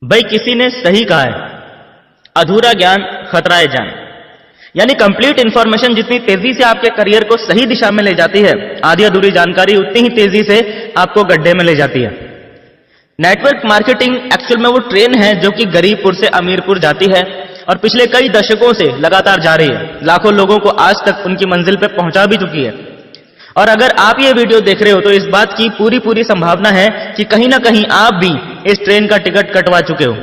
भाई किसी ने सही कहा है, अधूरा ज्ञान खतराए जान। यानी कंप्लीट इंफॉर्मेशन जितनी तेजी से आपके करियर को सही दिशा में ले जाती है, आधी अधूरी जानकारी उतनी ही तेजी से आपको गड्ढे में ले जाती है। नेटवर्क मार्केटिंग एक्चुअल में वो ट्रेन है जो कि गरीबपुर से अमीरपुर जाती है और पिछले कई दशकों से लगातार जा रही है। लाखों लोगों को आज तक उनकी मंजिल पे पहुंचा भी चुकी है। और अगर आप ये वीडियो देख रहे हो तो इस बात की पूरी संभावना है कि कहीं ना कहीं आप भी इस ट्रेन का टिकट कटवा चुके हो।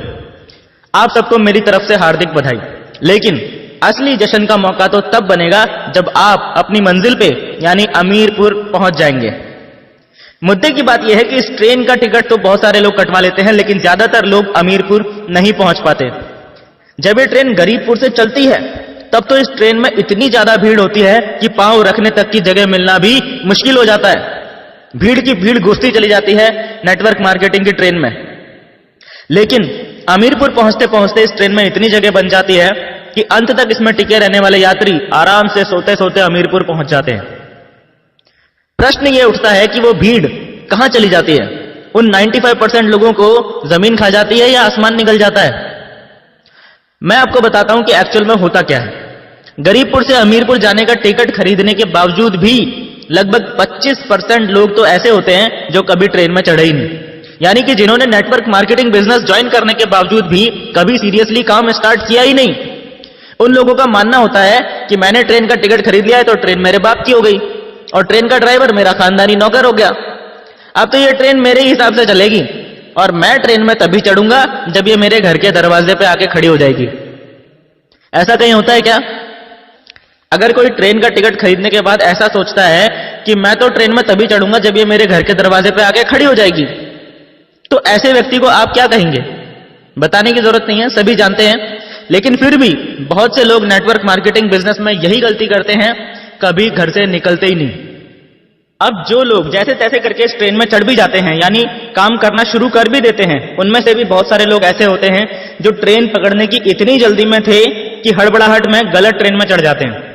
आप सबको मेरी तरफ से हार्दिक बधाई। लेकिन असली जश्न का मौका तो तब बनेगा जब आप अपनी मंजिल पे यानी अमीरपुर पहुंच जाएंगे। मुद्दे की बात यह है कि इस ट्रेन का टिकट तो बहुत सारे लोग कटवा लेते हैं, लेकिन ज्यादातर लोग अमीरपुर नहीं पहुंच पाते। जब ये ट्रेन गरीबपुर से चलती है तब तो इस ट्रेन में इतनी ज्यादा भीड़ होती है कि पांव रखने तक की जगह मिलना भी मुश्किल हो जाता है। भीड़ की भीड़ घुसती चली जाती है नेटवर्क मार्केटिंग की ट्रेन में। लेकिन अमीरपुर पहुंचते पहुंचते इस ट्रेन में इतनी जगह बन जाती है कि अंत तक इसमें टिके रहने वाले यात्री आराम से सोते सोते अमीरपुर पहुंच जाते हैं। प्रश्न यह उठता है कि वो भीड़ कहां चली जाती है? उन 95% लोगों को जमीन खा जाती है या आसमान निकल जाता है? मैं आपको बताता हूं कि एक्चुअल में होता क्या है। गरीबपुर से अमीरपुर जाने का टिकट खरीदने के बावजूद भी लगभग 25% लोग तो ऐसे होते हैं जो कभी ट्रेन में चढ़े ही नहीं। यानी कि जिन्होंने नेटवर्क मार्केटिंग बिजनेस ज्वाइन करने के बावजूद भी कभी सीरियसली काम स्टार्ट किया ही नहीं। उन लोगों का मानना होता है कि मैंने ट्रेन का टिकट खरीद लिया है तो ट्रेन मेरे बाप की हो गई और ट्रेन का ड्राइवर मेरा खानदानी नौकर हो गया। अब तो ये ट्रेन मेरे हिसाब से चलेगी और मैं ट्रेन में तभी चढ़ूंगा जब ये मेरे घर के दरवाजे पे आके खड़ी हो जाएगी। ऐसा कहीं होता है क्या? अगर कोई ट्रेन का टिकट खरीदने के बाद ऐसा सोचता है कि मैं तो ट्रेन में तभी चढ़ूंगा जब ये मेरे घर के दरवाजे पे आके खड़ी हो जाएगी, तो ऐसे व्यक्ति को आप क्या कहेंगे? बताने की जरूरत नहीं है, सभी जानते हैं। लेकिन फिर भी बहुत से लोग नेटवर्क मार्केटिंग बिजनेस में यही गलती करते हैं, कभी घर से निकलते ही नहीं। अब जो लोग जैसे तैसे करके इस ट्रेन में चढ़ भी जाते हैं, यानी काम करना शुरू कर भी देते हैं, उनमें से भी बहुत सारे लोग ऐसे होते हैं जो ट्रेन पकड़ने की इतनी जल्दी में थे कि हड़बड़ाहट में गलत ट्रेन में चढ़ जाते हैं।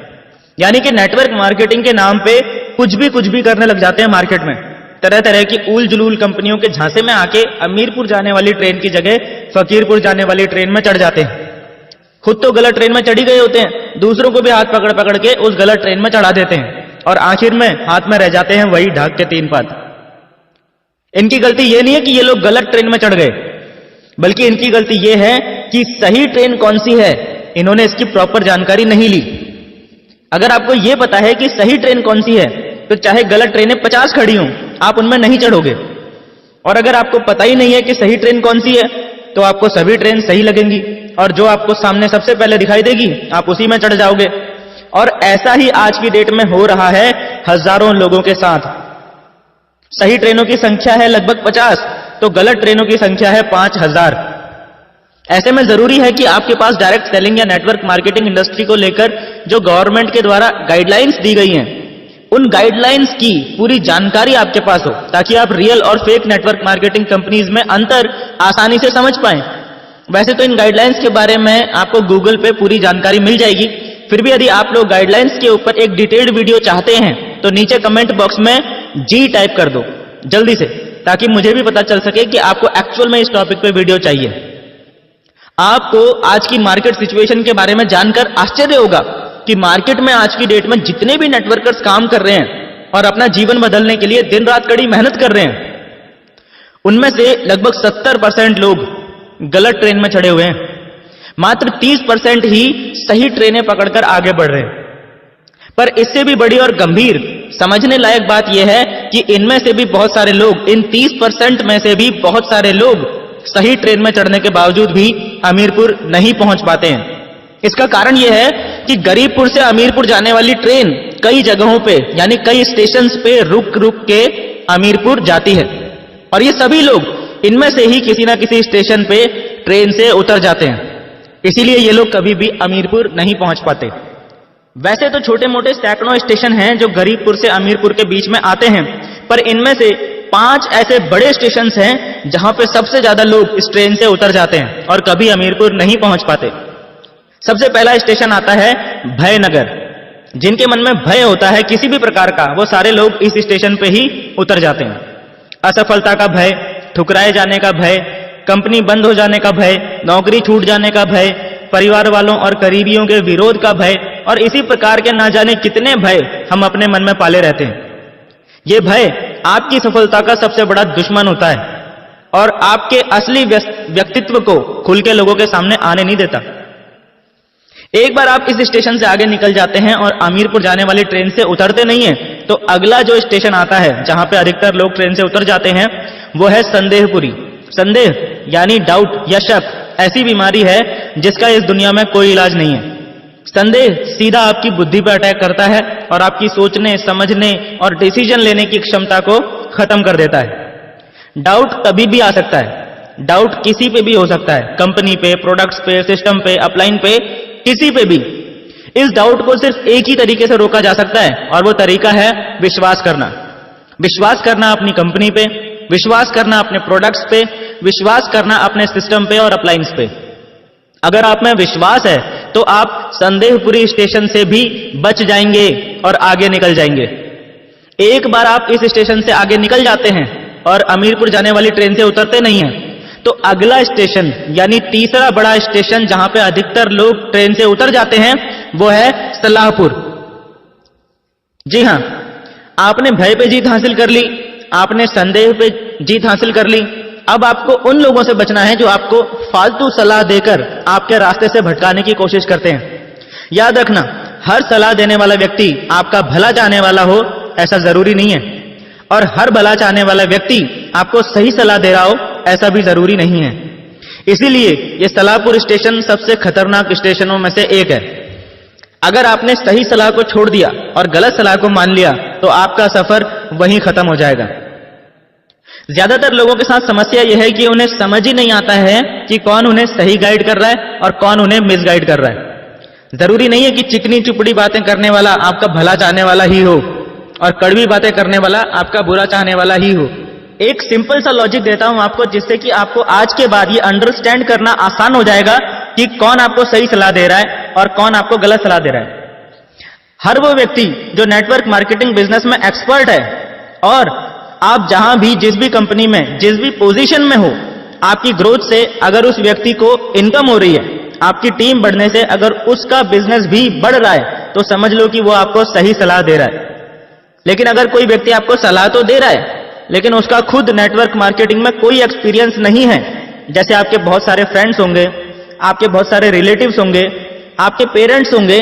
यानी कि नेटवर्क मार्केटिंग के नाम पे कुछ भी करने लग जाते हैं मार्केट में। तरह तरह की उल जुलूल कंपनियों के झांसे में आके अमीरपुर जाने वाली ट्रेन की जगह फकीरपुर जाने वाली ट्रेन में चढ़ जाते हैं। खुद तो गलत ट्रेन में चढ़ी गए होते हैं, दूसरों को भी हाथ पकड़ पकड़ के उस गलत ट्रेन में चढ़ा देते हैं और आखिर में हाथ में रह जाते हैं वही ढाक के 3 पात। इनकी गलती यह नहीं है कि ये लोग गलत ट्रेन में चढ़ गए, बल्कि इनकी गलती यह है कि सही ट्रेन कौन सी है इन्होंने इसकी प्रॉपर जानकारी नहीं ली। अगर आपको यह पता है कि सही ट्रेन कौन सी है तो चाहे गलत ट्रेनें 50 खड़ी हों, आप उनमें नहीं चढ़ोगे। और अगर आपको पता ही नहीं है कि सही ट्रेन कौन सी है तो आपको सभी ट्रेन सही लगेंगी और जो आपको सामने सबसे पहले दिखाई देगी आप उसी में चढ़ जाओगे। और ऐसा ही आज की डेट में हो रहा है हजारों लोगों के साथ। सही ट्रेनों की संख्या है लगभग 50 तो गलत ट्रेनों की संख्या है 5000। ऐसे में जरूरी है कि आपके पास डायरेक्ट सेलिंग या नेटवर्क मार्केटिंग इंडस्ट्री को लेकर जो गवर्नमेंट के द्वारा गाइडलाइंस दी गई हैं, उन गाइडलाइंस की पूरी जानकारी आपके पास हो, ताकि आप रियल और फेक नेटवर्क मार्केटिंग कंपनीज में अंतर आसानी से समझ पाएं। वैसे तो इन गाइडलाइंस के बारे में आपको गूगल पे पूरी जानकारी मिल जाएगी। फिर भी यदि आप लोग गाइडलाइंस के ऊपर एक डिटेल्ड वीडियो चाहते हैं तो नीचे कमेंट बॉक्स में जी टाइप कर दो जल्दी से, ताकि मुझे भी पता चल सके कि आपको एक्चुअल में इस टॉपिक पे वीडियो चाहिए। आपको आज की मार्केट सिचुएशन के बारे में जानकर आश्चर्य होगा कि मार्केट में आज की डेट में जितने भी नेटवर्कर्स काम कर रहे हैं और अपना जीवन बदलने के लिए दिन रात कड़ी मेहनत कर रहे हैं, उनमें से लगभग 70% लोग गलत ट्रेन में चढ़े हुए हैं। मात्र 30% ही सही ट्रेनें पकड़कर आगे बढ़ रहे हैं। पर इससे भी बड़ी और गंभीर समझने लायक बात यह है कि इनमें से भी बहुत सारे लोग, इन 30% में से भी बहुत सारे लोग सही ट्रेन में चढ़ने के बावजूद भी अमीरपुर नहीं पहुंच पाते हैं। इसका कारण यह है कि गरीबपुर से अमीरपुर जाने वाली ट्रेन कई जगहों पे यानी कई स्टेशंस पे रुक रुक के अमीरपुर जाती है और ये सभी लोग इनमें से ही किसी ना किसी स्टेशन पे ट्रेन से उतर जाते हैं। इसीलिए ये लोग कभी भी अमीरपुर नहीं पहुंच पाते। वैसे तो छोटे मोटे सैकड़ों स्टेशन हैं जो गरीबपुर से अमीरपुर के बीच में आते हैं, पर इनमें से 5 ऐसे बड़े स्टेशन हैं जहां पे सबसे ज्यादा लोग इस ट्रेन से उतर जाते हैं और कभी अमीरपुर नहीं पहुंच पाते। सबसे पहला स्टेशन आता है भयनगर। जिनके मन में भय होता है किसी भी प्रकार का, वो सारे लोग इस स्टेशन पे ही उतर जाते हैं। असफलता का भय, ठुकराए जाने का भय, कंपनी बंद हो जाने का भय, नौकरी छूट जाने का भय, परिवार वालों और करीबियों के विरोध का भय और इसी प्रकार के ना जाने कितने भय हम अपने मन में पाले रहते हैं। ये भय आपकी सफलता का सबसे बड़ा दुश्मन होता है और आपके असली व्यक्तित्व को खुल के लोगों के सामने आने नहीं देता। एक बार आप इस स्टेशन से आगे निकल जाते हैं और अमीरपुर जाने वाली ट्रेन से उतरते नहीं हैं, तो अगला जो स्टेशन आता है जहां पे अधिकतर लोग ट्रेन से उतर जाते हैं वो है संदेहपुरी। संदेह यानी डाउट या शक ऐसी बीमारी है जिसका इस दुनिया में कोई इलाज नहीं है। संदेह सीधा आपकी बुद्धि पर अटैक करता है और आपकी सोचने, समझने और डिसीजन लेने की क्षमता को खत्म कर देता है। डाउट कभी भी आ सकता है, डाउट किसी पे भी हो सकता है, कंपनी पे, प्रोडक्ट्स पे, सिस्टम पे, अपलाइन पे, किसी पे भी। इस डाउट को सिर्फ एक ही तरीके से रोका जा सकता है और वो तरीका है विश्वास करना। विश्वास करना अपनी कंपनी पे, विश्वास करना अपने प्रोडक्ट्स पे, विश्वास करना अपने सिस्टम पे और अपलाइंस पे। अगर आप में विश्वास है तो आप संदेहपुरी स्टेशन से भी बच जाएंगे और आगे निकल जाएंगे। एक बार आप इस स्टेशन से आगे निकल जाते हैं और अमीरपुर जाने वाली ट्रेन से उतरते नहीं हैं, तो अगला स्टेशन यानी तीसरा बड़ा स्टेशन जहां पे अधिकतर लोग ट्रेन से उतर जाते हैं वो है सलाहपुर। जी हां, आपने भय पे जीत हासिल कर ली, आपने संदेह पे जीत हासिल कर ली। अब आपको उन लोगों से बचना है जो आपको फालतू सलाह देकर आपके रास्ते से भटकाने की कोशिश करते हैं। याद रखना, हर सलाह देने वाला व्यक्ति आपका भला चाहने वाला हो ऐसा जरूरी नहीं है, और हर भला चाहने वाला व्यक्ति आपको सही सलाह दे रहा हो ऐसा भी जरूरी नहीं है। इसीलिए यह सलाहपुर स्टेशन सबसे खतरनाक स्टेशनों में से एक है। अगर आपने सही सलाह को छोड़ दिया और गलत सलाह को मान लिया तो आपका सफर वहीं खत्म हो जाएगा। ज्यादातर लोगों के साथ समस्या यह है कि उन्हें समझ ही नहीं आता है कि कौन उन्हें सही गाइड कर रहा है और कौन उन्हें मिसगाइड कर रहा है। जरूरी नहीं है कि चिकनी चुपड़ी बातें करने वाला आपका भला चाहने वाला ही हो और कड़वी बातें करने वाला आपका बुरा चाहने वाला ही हो। एक सिंपल सा लॉजिक देता हूं आपको, जिससे कि आपको आज के बाद ये अंडरस्टैंड करना आसान हो जाएगा कि कौन आपको सही सलाह दे रहा है और कौन आपको गलत सलाह दे रहा है। हर वो व्यक्ति जो नेटवर्क मार्केटिंग बिजनेस में एक्सपर्ट है, और आप जहां भी, जिस भी कंपनी में, जिस भी पोजीशन में हो, आपकी ग्रोथ से अगर उस व्यक्ति को इनकम हो रही है, आपकी टीम बढ़ने से अगर उसका बिजनेस भी बढ़ रहा है, तो समझ लो कि वो आपको सही सलाह दे रहा है। लेकिन अगर कोई व्यक्ति आपको सलाह तो दे रहा है लेकिन उसका खुद नेटवर्क मार्केटिंग में कोई एक्सपीरियंस नहीं है, जैसे आपके बहुत सारे फ्रेंड्स होंगे, आपके बहुत सारे रिलेटिव्स होंगे, आपके पेरेंट्स होंगे,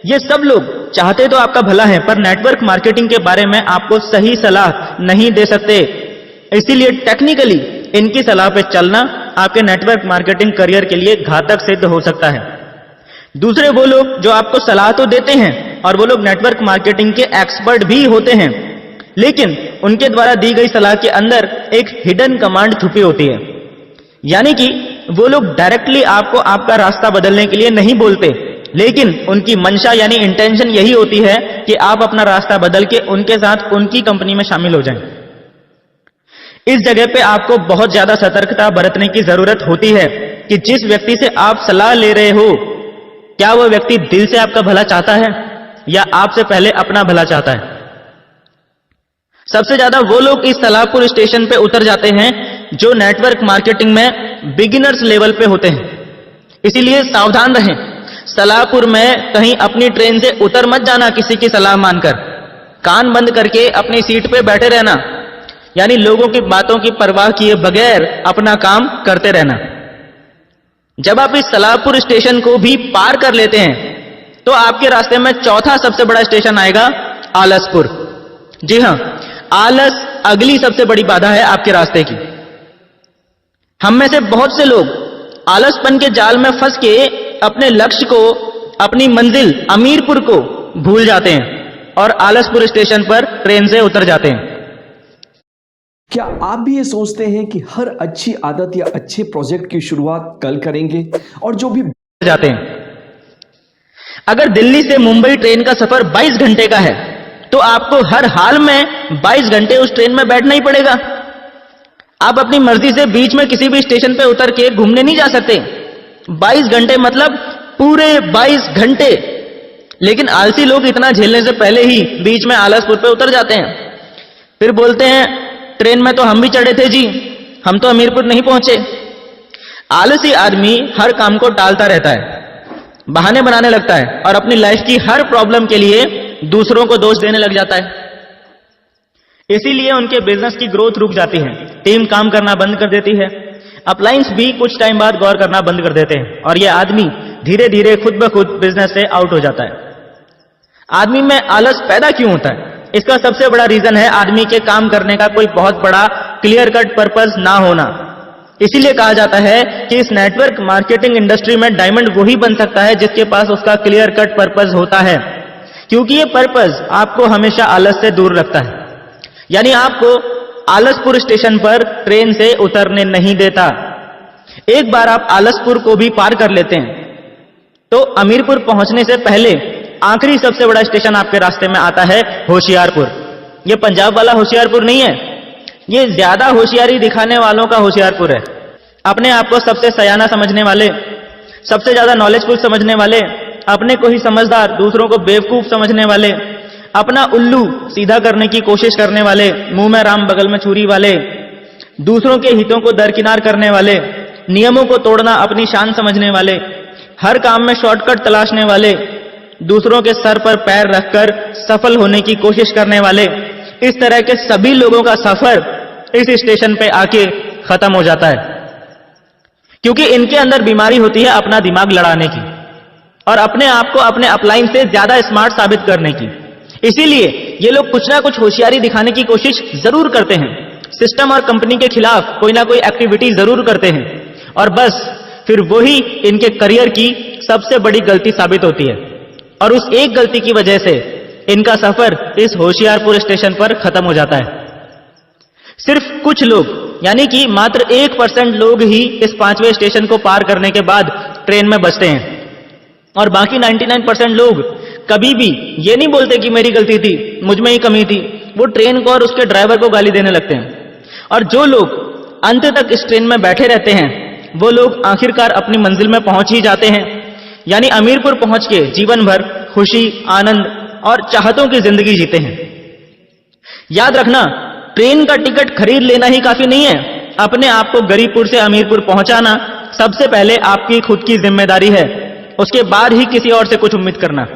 ये सब लोग चाहते तो आपका भला है पर नेटवर्क मार्केटिंग के बारे में आपको सही सलाह नहीं दे सकते। इसीलिए टेक्निकली इनकी सलाह पे चलना आपके नेटवर्क मार्केटिंग करियर के लिए घातक सिद्ध हो सकता है। दूसरे वो लोग जो आपको सलाह तो देते हैं और वो लोग नेटवर्क मार्केटिंग के एक्सपर्ट भी होते हैं, लेकिन उनके द्वारा दी गई सलाह के अंदर एक हिडन कमांड छुपी होती है। यानी कि वो लोग डायरेक्टली आपको आपका रास्ता बदलने के लिए नहीं बोलते, लेकिन उनकी मंशा यानी इंटेंशन यही होती है कि आप अपना रास्ता बदल के उनके साथ उनकी कंपनी में शामिल हो जाएं। इस जगह पे आपको बहुत ज्यादा सतर्कता बरतने की जरूरत होती है कि जिस व्यक्ति से आप सलाह ले रहे हो, क्या वो व्यक्ति दिल से आपका भला चाहता है या आपसे पहले अपना भला चाहता है। सबसे ज्यादा वो लोग इस सलाहपुर स्टेशन पे उतर जाते हैं जो नेटवर्क मार्केटिंग में बिगिनर्स लेवल पे होते हैं। इसीलिए सावधान रहें, सलाहपुर में कहीं अपनी ट्रेन से उतर मत जाना किसी की सलाह मानकर। कान बंद करके अपनी सीट पे बैठे रहना, यानी लोगों की बातों की परवाह किए बगैर अपना काम करते रहना। जब आप इस सलाहपुर स्टेशन को भी पार कर लेते हैं तो आपके रास्ते में चौथा सबसे बड़ा स्टेशन आएगा आलसपुर। जी हां, आलस अगली सबसे बड़ी बाधा है आपके रास्ते की। हम में से बहुत से लोग आलसपन के जाल में फंस के अपने लक्ष्य को, अपनी मंजिल अमीरपुर को भूल जाते हैं और आलसपुर स्टेशन पर ट्रेन से उतर जाते हैं। क्या आप भी ये सोचते हैं कि हर अच्छी आदत या अच्छे प्रोजेक्ट की शुरुआत कल करेंगे और जो भी जाते हैं? अगर दिल्ली से मुंबई ट्रेन का सफर 22 घंटे का है तो आपको हर हाल में 22 घंटे उस ट्रेन में बैठना ही पड़ेगा। आप अपनी मर्जी से बीच में किसी भी स्टेशन पे उतर के घूमने नहीं जा सकते। 22 घंटे मतलब पूरे 22 घंटे। लेकिन आलसी लोग इतना झेलने से पहले ही बीच में आलसपुर पे उतर जाते हैं। फिर बोलते हैं ट्रेन में तो हम भी चढ़े थे जी, हम तो अमीरपुर नहीं पहुंचे। आलसी आदमी हर काम को टालता रहता है, बहाने बनाने लगता है और अपनी लाइफ की हर प्रॉब्लम के लिए दूसरों को दोष देने लग जाता है। इसीलिए उनके बिजनेस की ग्रोथ रुक जाती है, टीम काम करना बंद कर देती है, अपलायंस भी कुछ टाइम बाद गौर करना बंद कर देते हैं और यह आदमी धीरे धीरे खुद ब खुद बिजनेस से आउट हो जाता है। आदमी में आलस पैदा क्यों होता है? इसका सबसे बड़ा रीजन है आदमी के काम करने का कोई बहुत बड़ा क्लियर कट पर्पस ना होना। इसीलिए कहा जाता है कि इस नेटवर्क मार्केटिंग इंडस्ट्री में डायमंड वही बन सकता है जिसके पास उसका क्लियर कट पर्पस होता है, क्योंकि ये पर्पस आपको हमेशा आलस से दूर रखता है। यानी आपको आलसपुर स्टेशन पर ट्रेन से उतरने नहीं देता। एक बार आप आलसपुर को भी पार कर लेते हैं तो अमीरपुर पहुंचने से पहले आखिरी सबसे बड़ा स्टेशन आपके रास्ते में आता है होशियारपुर। यह पंजाब वाला होशियारपुर नहीं है, ये ज्यादा होशियारी दिखाने वालों का होशियारपुर है। अपने आप को सबसे सयाना समझने वाले, सबसे ज्यादा नॉलेजफुल समझने वाले, अपने को ही समझदार दूसरों को बेवकूफ समझने वाले, अपना उल्लू सीधा करने की कोशिश करने वाले, मुंह में राम बगल में छुरी वाले, दूसरों के हितों को दरकिनार करने वाले, नियमों को तोड़ना अपनी शान समझने वाले, हर काम में शॉर्टकट तलाशने वाले, दूसरों के सर पर पैर रखकर सफल होने की कोशिश करने वाले, इस तरह के सभी लोगों का सफर इस स्टेशन पे आके खत्म हो जाता है, क्योंकि इनके अंदर बीमारी होती है अपना दिमाग लड़ाने की और अपने आप को अपने अपलाइन से ज्यादा स्मार्ट साबित करने की। इसीलिए ये लोग कुछ ना कुछ होशियारी दिखाने की कोशिश जरूर करते हैं, सिस्टम और कंपनी के खिलाफ कोई ना कोई एक्टिविटी जरूर करते हैं और बस फिर वही इनके करियर की सबसे बड़ी गलती साबित होती है और उस एक गलती की वजह से इनका सफर इस होशियारपुर स्टेशन पर खत्म हो जाता है। सिर्फ कुछ लोग यानी कि मात्र 1% लोग ही इस 5वें स्टेशन को पार करने के बाद ट्रेन में बचते हैं और बाकी 99% लोग कभी भी ये नहीं बोलते कि मेरी गलती थी, मुझ में ही कमी थी। वो ट्रेन को और उसके ड्राइवर को गाली देने लगते हैं और जो लोग अंत तक इस ट्रेन में बैठे रहते हैं वो लोग आखिरकार अपनी मंजिल में पहुंच ही जाते हैं, यानी अमीरपुर पहुंच के जीवन भर खुशी, आनंद और चाहतों की जिंदगी जीते हैं। याद रखना, ट्रेन का टिकट खरीद लेना ही काफी नहीं है, अपने आप को गरीबपुर से अमीरपुर पहुंचाना सबसे पहले आपकी खुद की जिम्मेदारी है, उसके बाद ही किसी और से कुछ उम्मीद करना।